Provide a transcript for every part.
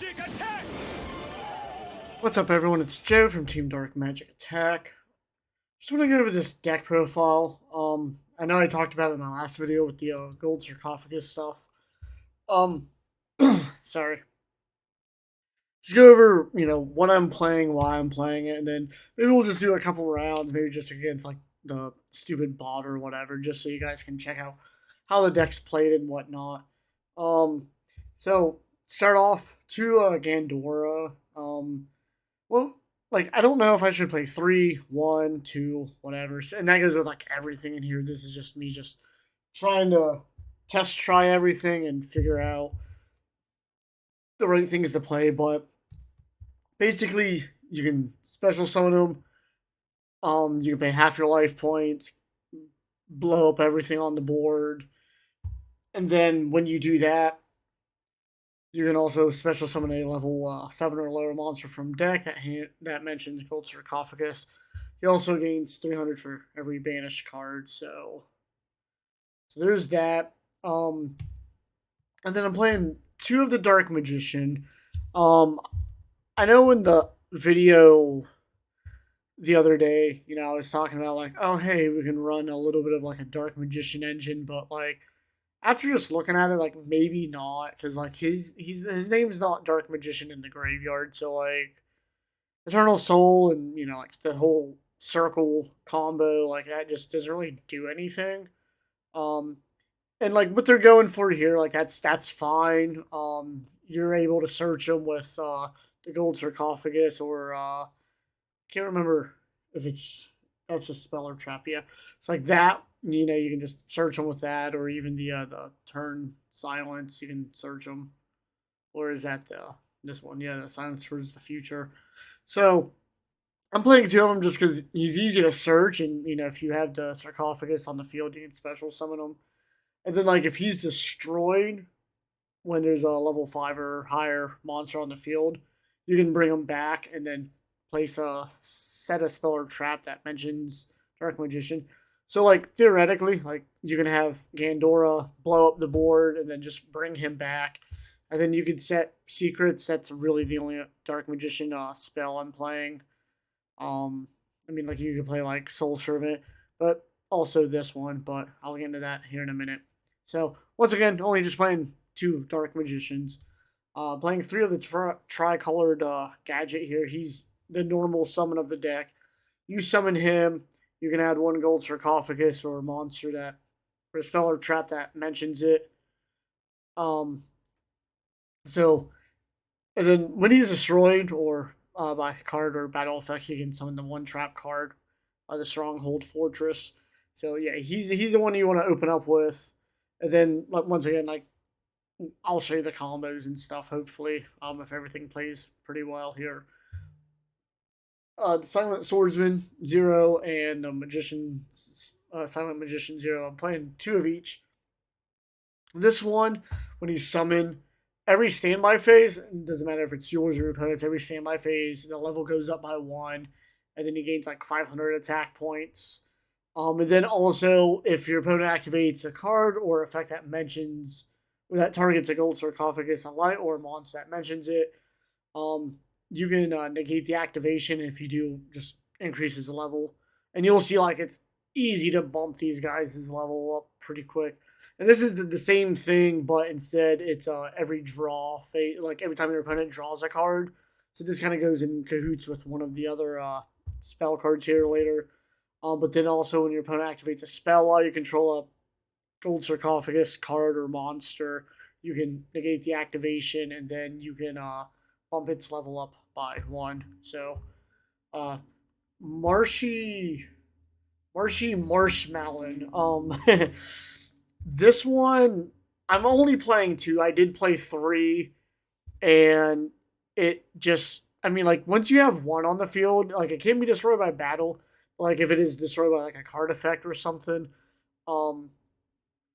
Magic Attack! What's up, everyone? It's Joe from Team Dark Magic Attack. Just want to go over this deck profile. I know I talked about it in my last video with the gold sarcophagus stuff. Um, sorry. Just go over, what I'm playing, why I'm playing it, and then maybe we'll just do a couple rounds, maybe just against like the stupid bot or whatever, just so you guys can check out how the deck's played and whatnot. Um, so start off to Gandora. Well, like I don't know if I should play 3, 1, 2, whatever. And that goes with like everything in here. This is just me just trying to try everything and figure out the right things to play. But basically, you can special summon them. You can pay half your life points, blow up everything on the board, and then when you do that, you can also special summon a level 7 or lower monster from deck that mentions Gold Sarcophagus. He also gains 300 for every banished card, so there's that. And then I'm playing 2 of the Dark Magician. I know in the video the other day, I was talking about like, oh hey, we can run a little bit of like a Dark Magician engine, but like after just looking at it, like maybe not, because like his name's not Dark Magician in the Graveyard, so like Eternal Soul and like the whole circle combo like that just doesn't really do anything. Um, and like what they're going for here, like that's fine. You're able to search them with the gold sarcophagus or can't remember if that's a spell or trap. Yeah, it's like that. You can just search them with that, or even the turn silence. You can search them, or is that this one? Yeah, the silence towards the future. So I'm playing 2 of them just because he's easy to search, and if you have the sarcophagus on the field, you can special summon him. And then like if he's destroyed when there's a level 5 or higher monster on the field, you can bring him back and then place a set a spell or trap that mentions Dark Magician. So like theoretically, like you can have Gandora blow up the board and then just bring him back. And then you could set secrets. That's really the only Dark Magician spell I'm playing. I mean, like you could play like Soul Servant, but also this one. But I'll get into that here in a minute. So once again, only just playing 2 Dark Magicians. Playing 3 of the tricolored gadget here. He's the normal summon of the deck. You summon him, you can add 1 gold sarcophagus or a monster that, or a spell or trap that mentions it. Um, so, and then when he's destroyed or by card or battle effect, you can summon the 1 trap card, the Stronghold Fortress. So yeah, he's the one you want to open up with. And then once again, like I'll show you the combos and stuff. Hopefully, if everything plays pretty well here. The Silent Swordsman 0 and the Magician Silent Magician 0. I'm playing 2 of each. This one, when you summon every standby phase, it doesn't matter if it's yours or your opponent's, every standby phase, the level goes up by 1, and then you gain like 500 attack points. And then also, if your opponent activates a card or effect that mentions that targets a gold sarcophagus, a light, or a monster that mentions it, you can negate the activation. If you do, just increases the level, and you'll see like it's easy to bump these guys' level up pretty quick. And this is the same thing, but instead it's every draw phase, like every time your opponent draws a card. So this kind of goes in cahoots with one of the other spell cards here later. But then also when your opponent activates a spell while you control a gold sarcophagus card or monster, you can negate the activation, and then you can bump its level up by 1. So, Marshy Marshmallow. This one I'm only playing 2. I did play 3, and it just, I mean, like once you have 1 on the field, like it can be destroyed by battle. Like if it is destroyed by like a card effect or something, um,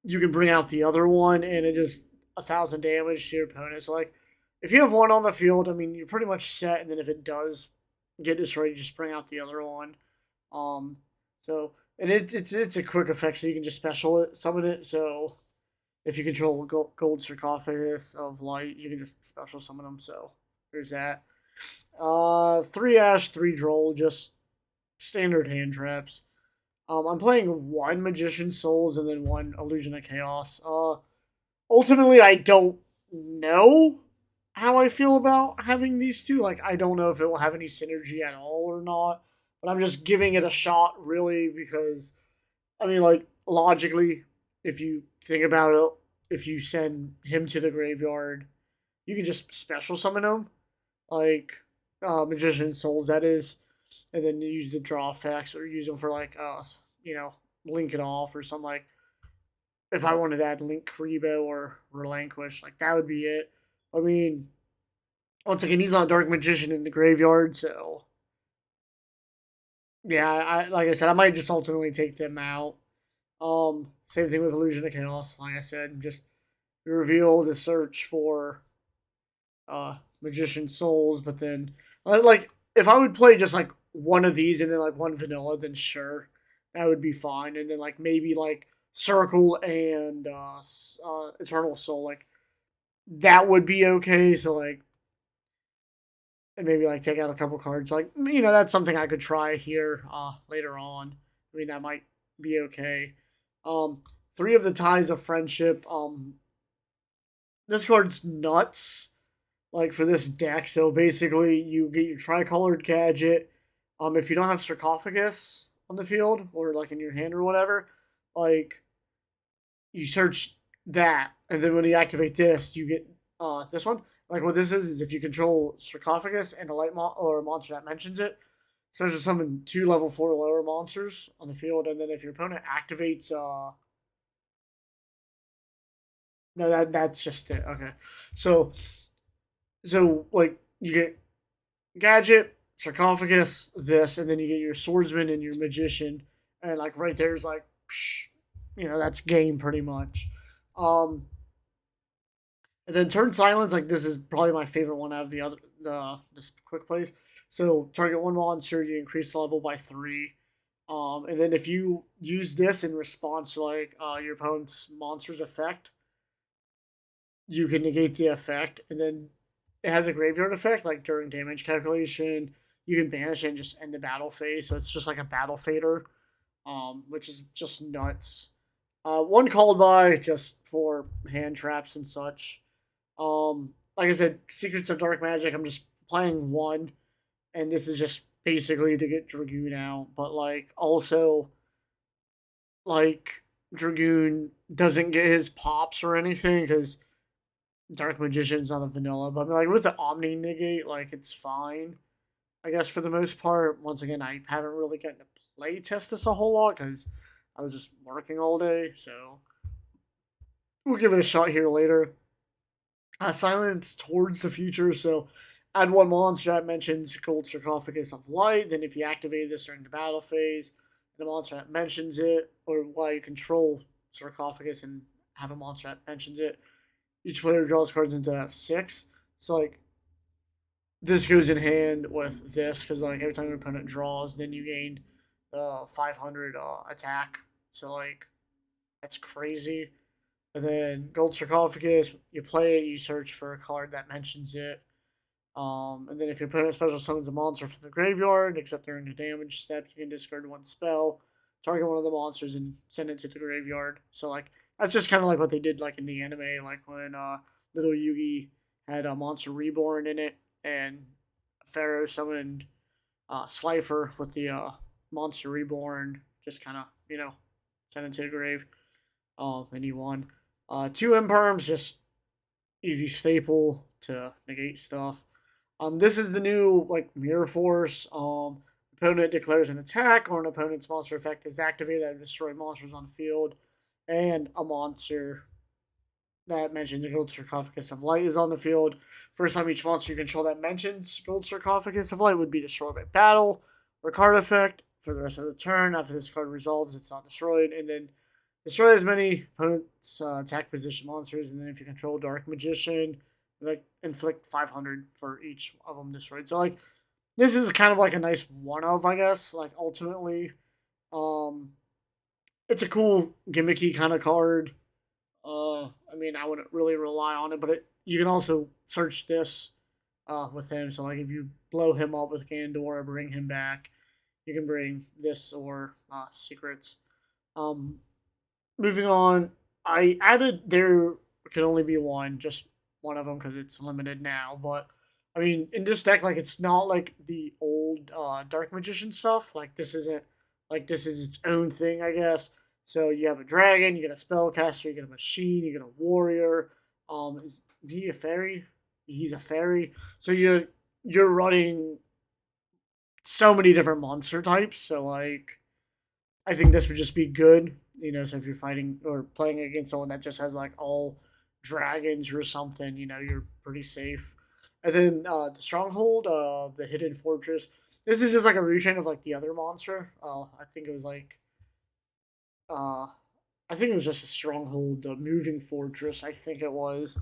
you can bring out the other one, and it is 1,000 damage to your opponent. So like, if you have 1 on the field, I mean, you're pretty much set. And then if it does get destroyed, you just bring out the other one. Um, so and it's a quick effect, so you can just special it, summon it. So If you control gold sarcophagus of light, you can just special summon them. So there's that. 3 Ash, 3 Droll, just standard hand traps. I'm playing 1 Magician Souls and then 1 Illusion of Chaos. Ultimately, I don't know how I feel about having these two. Like, I don't know if it will have any synergy at all or not. But I'm just giving it a shot, really, because I mean, like, logically, if you think about it, if you send him to the graveyard, you can just special summon him, like Magician Souls, that is, and then use the draw effects or use them for like you know, link it off or something. Like, if I wanted to add Link Karibo or Relinquish, like that would be it. I mean, once again, he's not Dark Magician in the graveyard, so yeah, I like I said, I might just ultimately take them out. Same thing with Illusion of Chaos. Like I said, just reveal to search for Magician Souls, but then like if I would play just like one of these and then like one vanilla, then sure, that would be fine. And then like maybe like Circle and Eternal Soul, like that would be okay. So like, and maybe like take out a couple cards. Like, you know, that's something I could try here later on. I mean, that might be okay. Um, 3 of the Ties of Friendship. This card's nuts. Like for this deck, so basically you get your tricolored gadget. If you don't have Sarcophagus on the field or like in your hand or whatever, like you search that, and then when you activate this, you get this one. Like what this is if you control Sarcophagus and a or a monster that mentions it, so there's just summon 2 level 4 lower monsters on the field, and then if your opponent activates no, that's just it. Okay. So like you get gadget, sarcophagus, this, and then you get your swordsman and your magician, and like right there's like, psh, you know, that's game pretty much. Um, and then turn silence, like this is probably my favorite one out of the this quick plays. So target 1 monster, you increase the level by 3. And then if you use this in response to like your opponent's monster's effect, you can negate the effect, and then it has a graveyard effect, like during damage calculation, you can banish it and just end the battle phase. So it's just like a battle fader, which is just nuts. One called by just for hand traps and such. Like I said, Secrets of Dark Magic. I'm just playing one, and this is just basically to get Dragoon out. But like also, like Dragoon doesn't get his pops or anything because Dark Magician's not a vanilla, but I mean, like with the Omni negate, like it's fine, I guess for the most part. Once again, I haven't really gotten to play test this a whole lot because I was just working all day, so we'll give it a shot here later. Silence towards the future, so add 1 monster that mentions Gold Sarcophagus of Light. Then if you activate this during the battle phase, the monster that mentions it, or while you control Sarcophagus and have a monster that mentions it, each player draws cards into F6. So like this goes in hand with this because like every time your opponent draws, then you gain 500 attack. So like that's crazy. And then Gold Sarcophagus, you play it, you search for a card that mentions it. And then if your opponent special summons a monster from the graveyard, except during the damage step, you can discard 1 spell, target one of the monsters, and send it to the graveyard. So like that's just kind of like what they did like in the anime, like when Little Yugi had a Monster Reborn in it, and Pharaoh summoned Slifer with the Monster Reborn, just kind of send it to the grave. And he won. 2 Imperms, just easy staple to negate stuff. This is the new like Mirror Force. Opponent declares an attack or an opponent's monster effect is activated that destroy monsters on the field, and a monster that mentions Gold Sarcophagus of Light is on the field. First time each monster you control that mentions Gold Sarcophagus of Light would be destroyed by battle or card effect for the rest of the turn. After this card resolves, it's not destroyed, and then destroy as many opponent's attack position monsters, and then if you control Dark Magician, like inflict 500 for each of them destroyed. So like this is kind of like a nice one of, I guess. Like ultimately, um, it's a cool gimmicky kind of card. I mean, I wouldn't really rely on it, but you can also search this with him. So, like, if you blow him up with Gandor or bring him back, you can bring this or secrets. Um, Moving on, I added there can only be one, just one of them because it's limited now. But I mean, in this deck, like it's not like the old Dark Magician stuff. Like this isn't like this is its own thing, I guess. So you have a dragon, you get a spellcaster, you get a machine, you get a warrior. Is he a fairy? He's a fairy. So you're running so many different monster types. So like I think this would just be good, you know. So if you're fighting or playing against someone that just has like all dragons or something, you know, you're pretty safe. And then the stronghold, the hidden fortress. This is just like a retrain of like the other monster. I think it was like, uh, I think it was just a stronghold, the moving fortress. I think it was,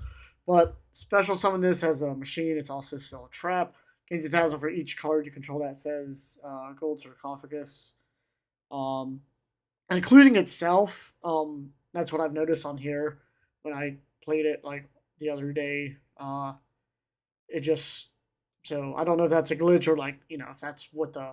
but special summon this as a machine. It's also still a trap. Gains 1,000 for each card you control that says gold sarcophagus. Um, Including itself. That's what I've noticed on here when I played it like the other day. It just so I don't know if that's a glitch or like you know if that's what the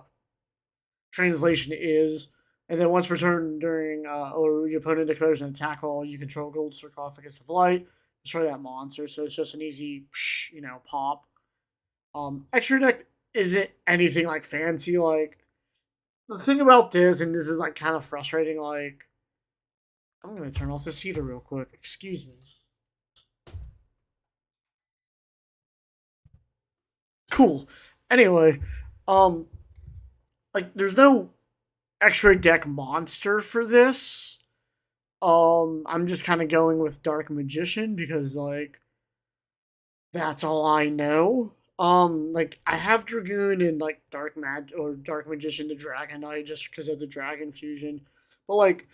translation is. And then once per turn during or your opponent declares an attack roll, you control gold sarcophagus of light, destroy that monster. So it's just an easy you know pop. Extra deck isn't anything like fancy. Like the thing about this, and this is like kind of frustrating, like I'm gonna turn off this heater real quick. Excuse me. Cool. Anyway, um, like there's no extra deck monster for this. I'm just kind of going with Dark Magician because like that's all I know. Like I have Dragoon and like Dark Magician the Dragon Knight just because of the Dragon fusion, but like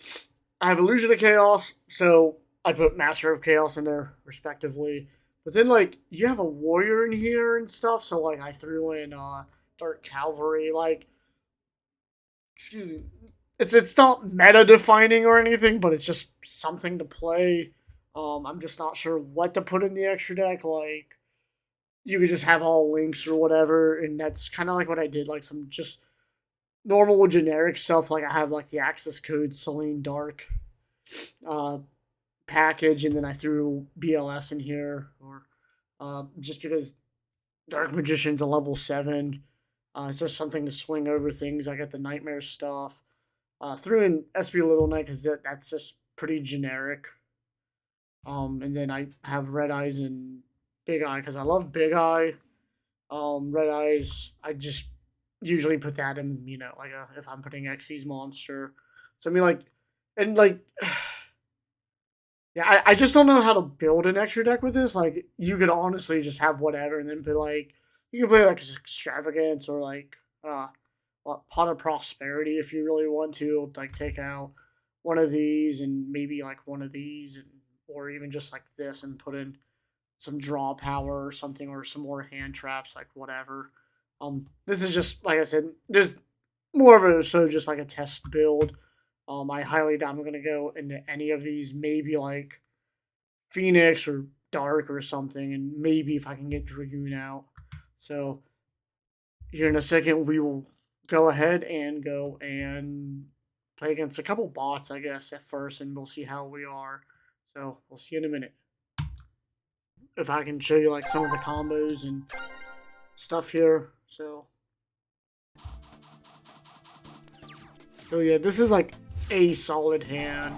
I have Illusion of Chaos, so I put Master of Chaos in there respectively. But then like you have a warrior in here and stuff, so like I threw in Dark Cavalry. Like, excuse me, it's not meta defining or anything, but it's just something to play. I'm just not sure what to put in the extra deck. Like you could just have all links or whatever, and that's kind of like what I did. Like some just normal generic stuff. Like I have like the access code Selene Dark uh, package, and then I threw BLS in here, or just because Dark Magician's a level 7. It's just something to swing over things. I got the Nightmare stuff. Threw in SB Little Knight because that's just pretty generic. And then I have Red Eyes and Big Eye because I love Big Eye. Red Eyes, I just usually put that in, you know, like if I'm putting Xyz monster. So I mean, like, and like, yeah, I just don't know how to build an extra deck with this. Like, you could honestly just have whatever and then be like, you can play like Extravagance or like, Pot of Prosperity if you really want to. Like, take out one of these and maybe like one of these, and or even just like this and put in some draw power or something or some more hand traps, like whatever. This is just, like I said, there's more of a, so just like a test build. I highly doubt I'm going to go into any of these. Maybe like Phoenix or Dark or something, and maybe if I can get Dragoon out. So here in a second, we will go ahead and go and play against a couple bots, I guess, at first, and we'll see how we are. So we'll see you in a minute. If I can show you like some of the combos and stuff here. So yeah, this is like a solid hand.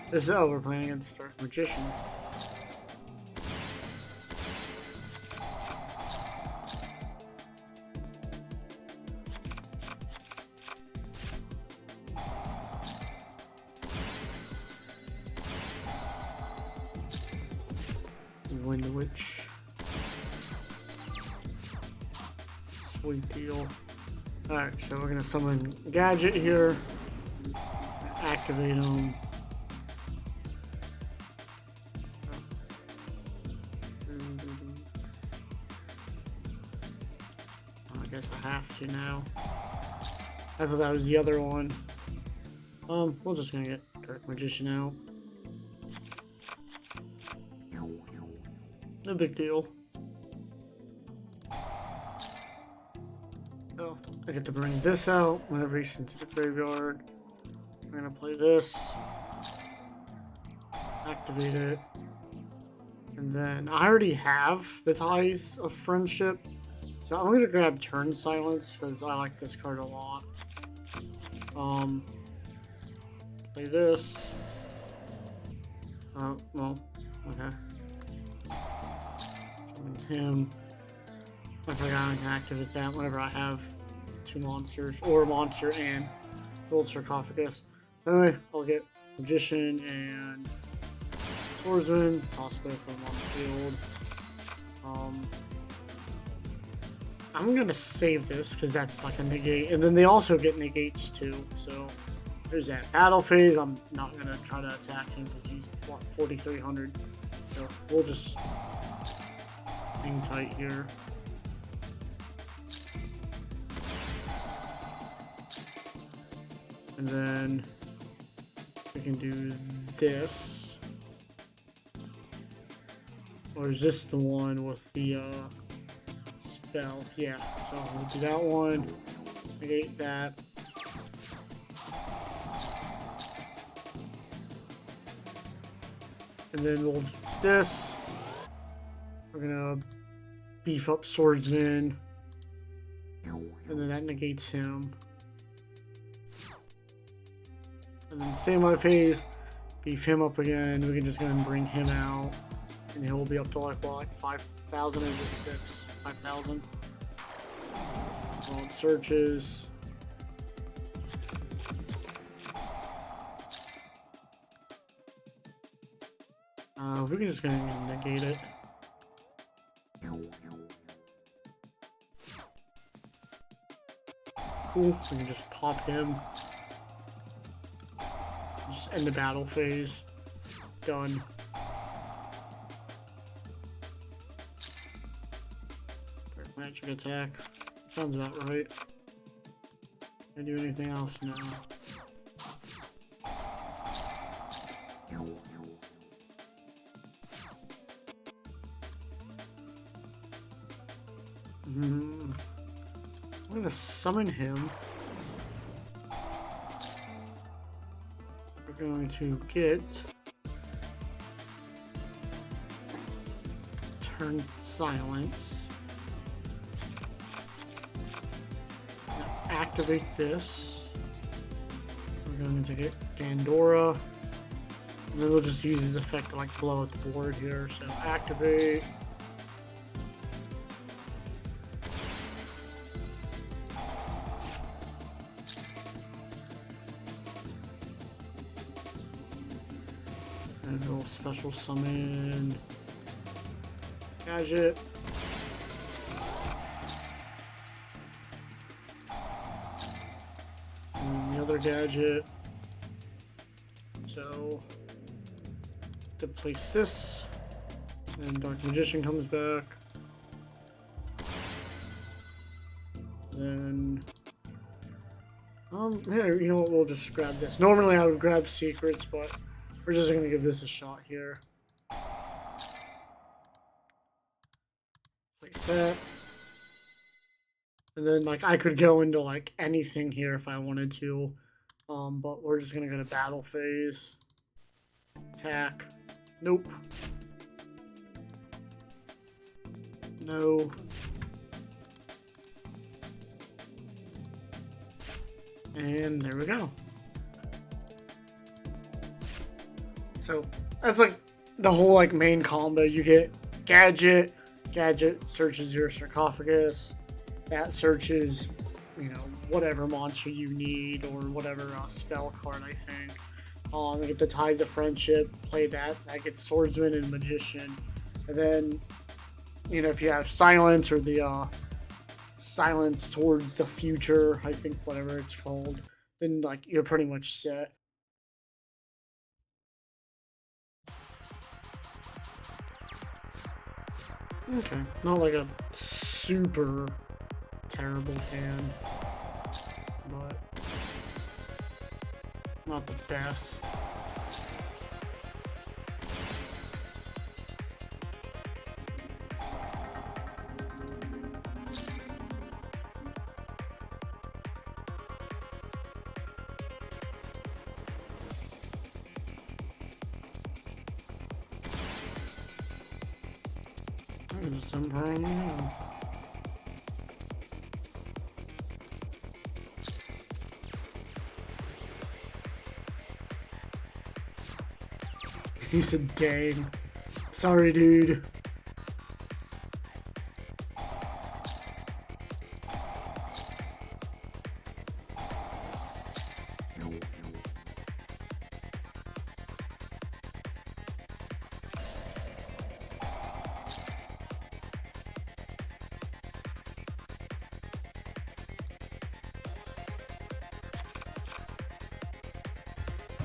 This is how we're playing against Dark Magician. Wind Witch. Sweet deal. Alright, so we're gonna summon Gadget here. Activate him. I guess I have to now. I thought that was the other one. We're just gonna get Dark Magician out. No big deal. Oh, I get to bring this out whenever he's into the graveyard. I'm gonna play this. Activate it. And then I already have the Ties of Friendship. So I'm gonna grab Turn Silence because I like this card a lot. Play this. Oh, well, okay. Summon him. I forgot I can activate that whenever I have two monsters, or a monster and Old Sarcophagus. So anyway, I'll get Magician and Swordsman, toss both of them on the field. I'm gonna save this because that's like a negate, and then they also get negates too. So there's that battle phase. I'm not gonna try to attack him because he's what, 4,300. So we'll just hang tight here. And then we can do this. Or is this the one with the spell? Yeah, so we'll do that one. Negate that. And then we'll do this. We're gonna beef up Swordsman. And then that negates him. And then standby phase, beef him up again. We can just go and bring him out. And he'll be up to like, what, like 5,000 and 5,000. Well, it searches. We can just go and negate it. Cool, we can just pop him. Just end the battle phase. Done. Magic attack. Sounds about right. Can I do anything else? No. I'm gonna summon him. We're going to get Turn Silence. Activate this. We're going to get Dandora. And then we'll just use his effect to like blow up the board here. So activate. And we'll special summon Gadget. Other gadget. So to place this, and Dark Magician comes back. Then here, you know what, we'll just grab this. Normally I would grab secrets, but we're just gonna give this a shot here. Place that. And then, like, I could go into, like, anything here if I wanted to. But we're just gonna go to battle phase. Attack. Nope. No. And there we go. So, that's, like, the whole, like, main combo. You get Gadget. Gadget searches your Sarcophagus. That searches, you know, whatever monster you need or whatever spell card, I think. You get the Ties of Friendship, play that. That gets Swordsman and Magician. And then, you know, if you have Silence or the Silence Towards the Future, I think, whatever it's called, then, like, you're pretty much set. Okay, not like a super terrible hand, but not the best. Just empowering him. He said, dang. Sorry, dude.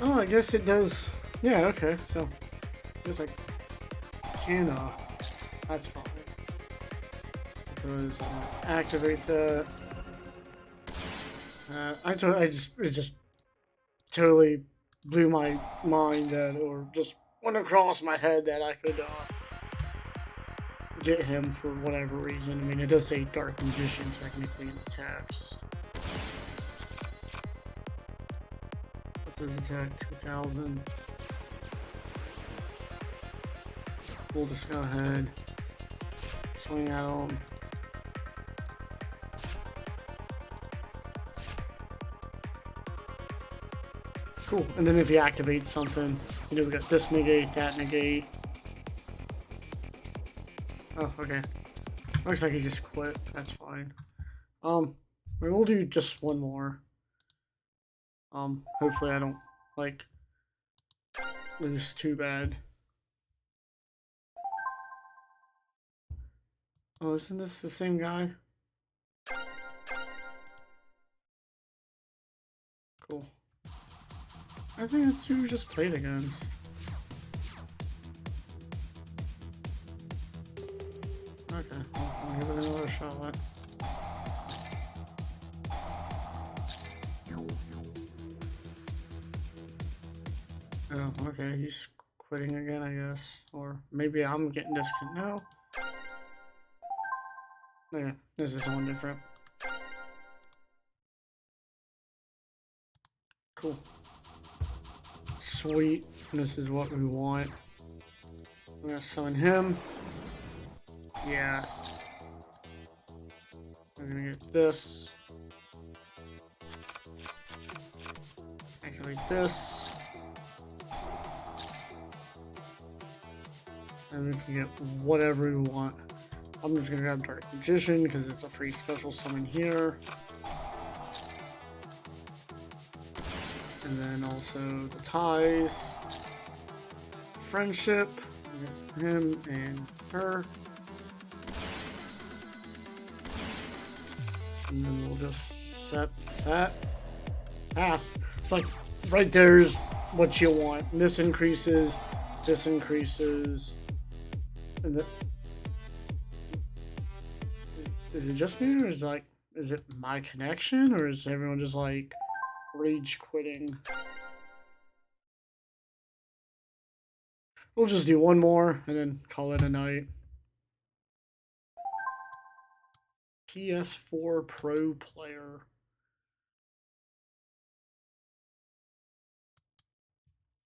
Oh, I guess it does. Yeah, okay. So, I guess I can, that's fine. Because activate that. It just totally blew my mind that, or just went across my head that I could, get him for whatever reason. I mean, it does say Dark Magician technically in the text. Does attack 2000. We'll just go ahead, swing at him. Cool. And then if you activate something, you know, we got this negate, that negate. Oh, okay. Looks like he just quit. That's fine. We'll do just one more. Hopefully I don't, like, lose too bad. Oh, isn't this the same guy? Cool. I think that's who we just played against. Okay, well, I'll give it another shot. Oh, okay, he's quitting again, I guess. Or maybe I'm getting disconnected. No. Okay, this is someone different. Cool. Sweet. This is what we want. We're gonna summon him. Yes. We're gonna get this. Activate this. And we can get whatever we want. I'm just gonna grab Dark Magician because it's a free special summon here. And then also the ties. Friendship. Him and her. And then we'll just set that. Pass. It's like right there's what you want. And this increases. This increases. And the, is it just me, or is it my connection, or is everyone just like rage quitting? We'll just do one more and then call it a night. PS4 Pro player.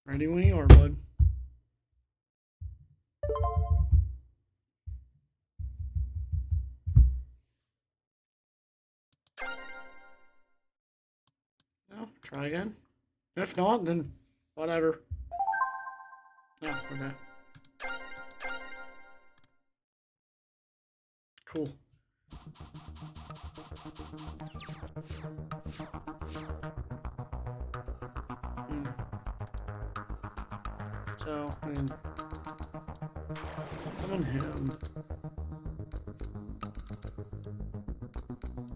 Ready when you are, bud. No, try again. If not, then whatever. Oh, okay. Cool. So, I mean, summon him.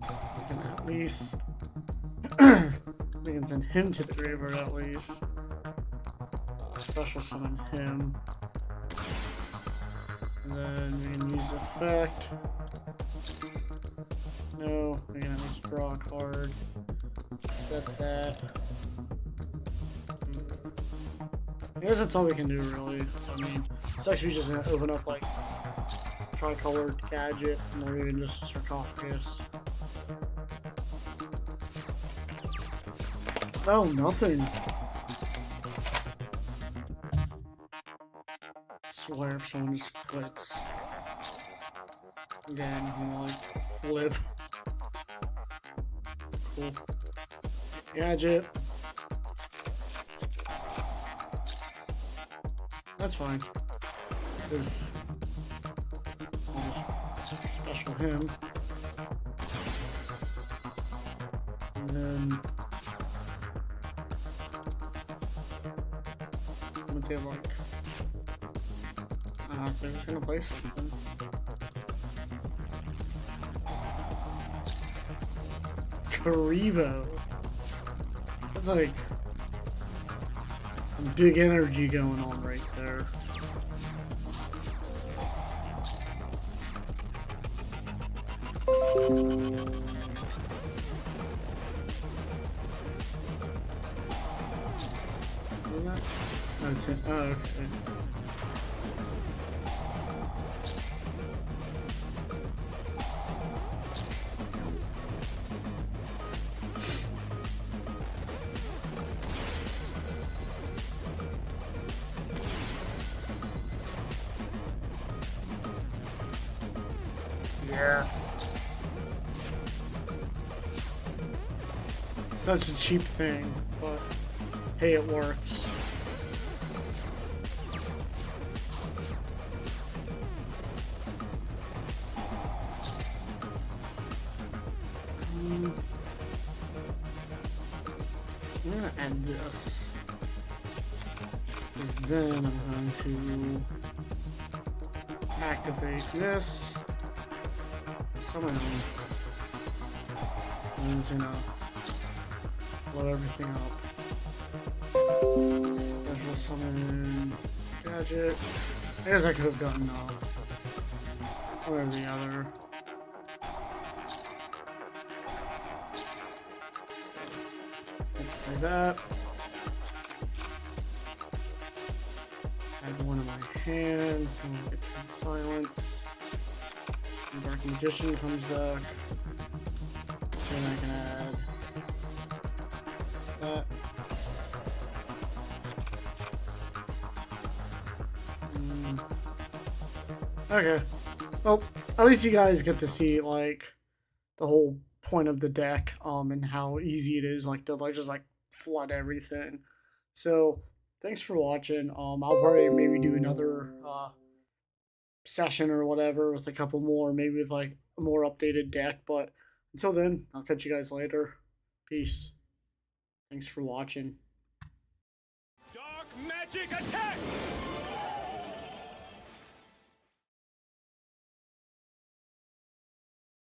We can at least we can send him to the graveyard at least. Special summon him. And then we can use effect. No, we can at least draw a card. Set that. I guess that's all we can do, really. I mean, it's actually just gonna open up like tricolored gadget, or even just sarcophagus. Oh, nothing. I swear if someone just quits. Again, you can like flip. Cool. Gadget. That's fine. Because I'll just special him. And then once you have like they're just gonna play something. Karibo. That's like some big energy going on right there. Oh, okay. Yes. Such a cheap thing, but hey, it works. I'm gonna end this. Because then I'm going to activate this. Summon him. I'm just gonna blow everything up. Special summon gadget. I guess I could have gotten one or the other. Like that. Add one in my hand. Get some silence. And Dark Magician comes back. Then I can add that. Okay. Well, at least you guys get to see like the whole point of the deck, and how easy it is like to just like flood everything. So thanks for watching. I'll probably maybe do another session or whatever with a couple more, maybe with like a more updated deck. But until then, I'll catch you guys later. Peace. Thanks for watching. Dark magic attack!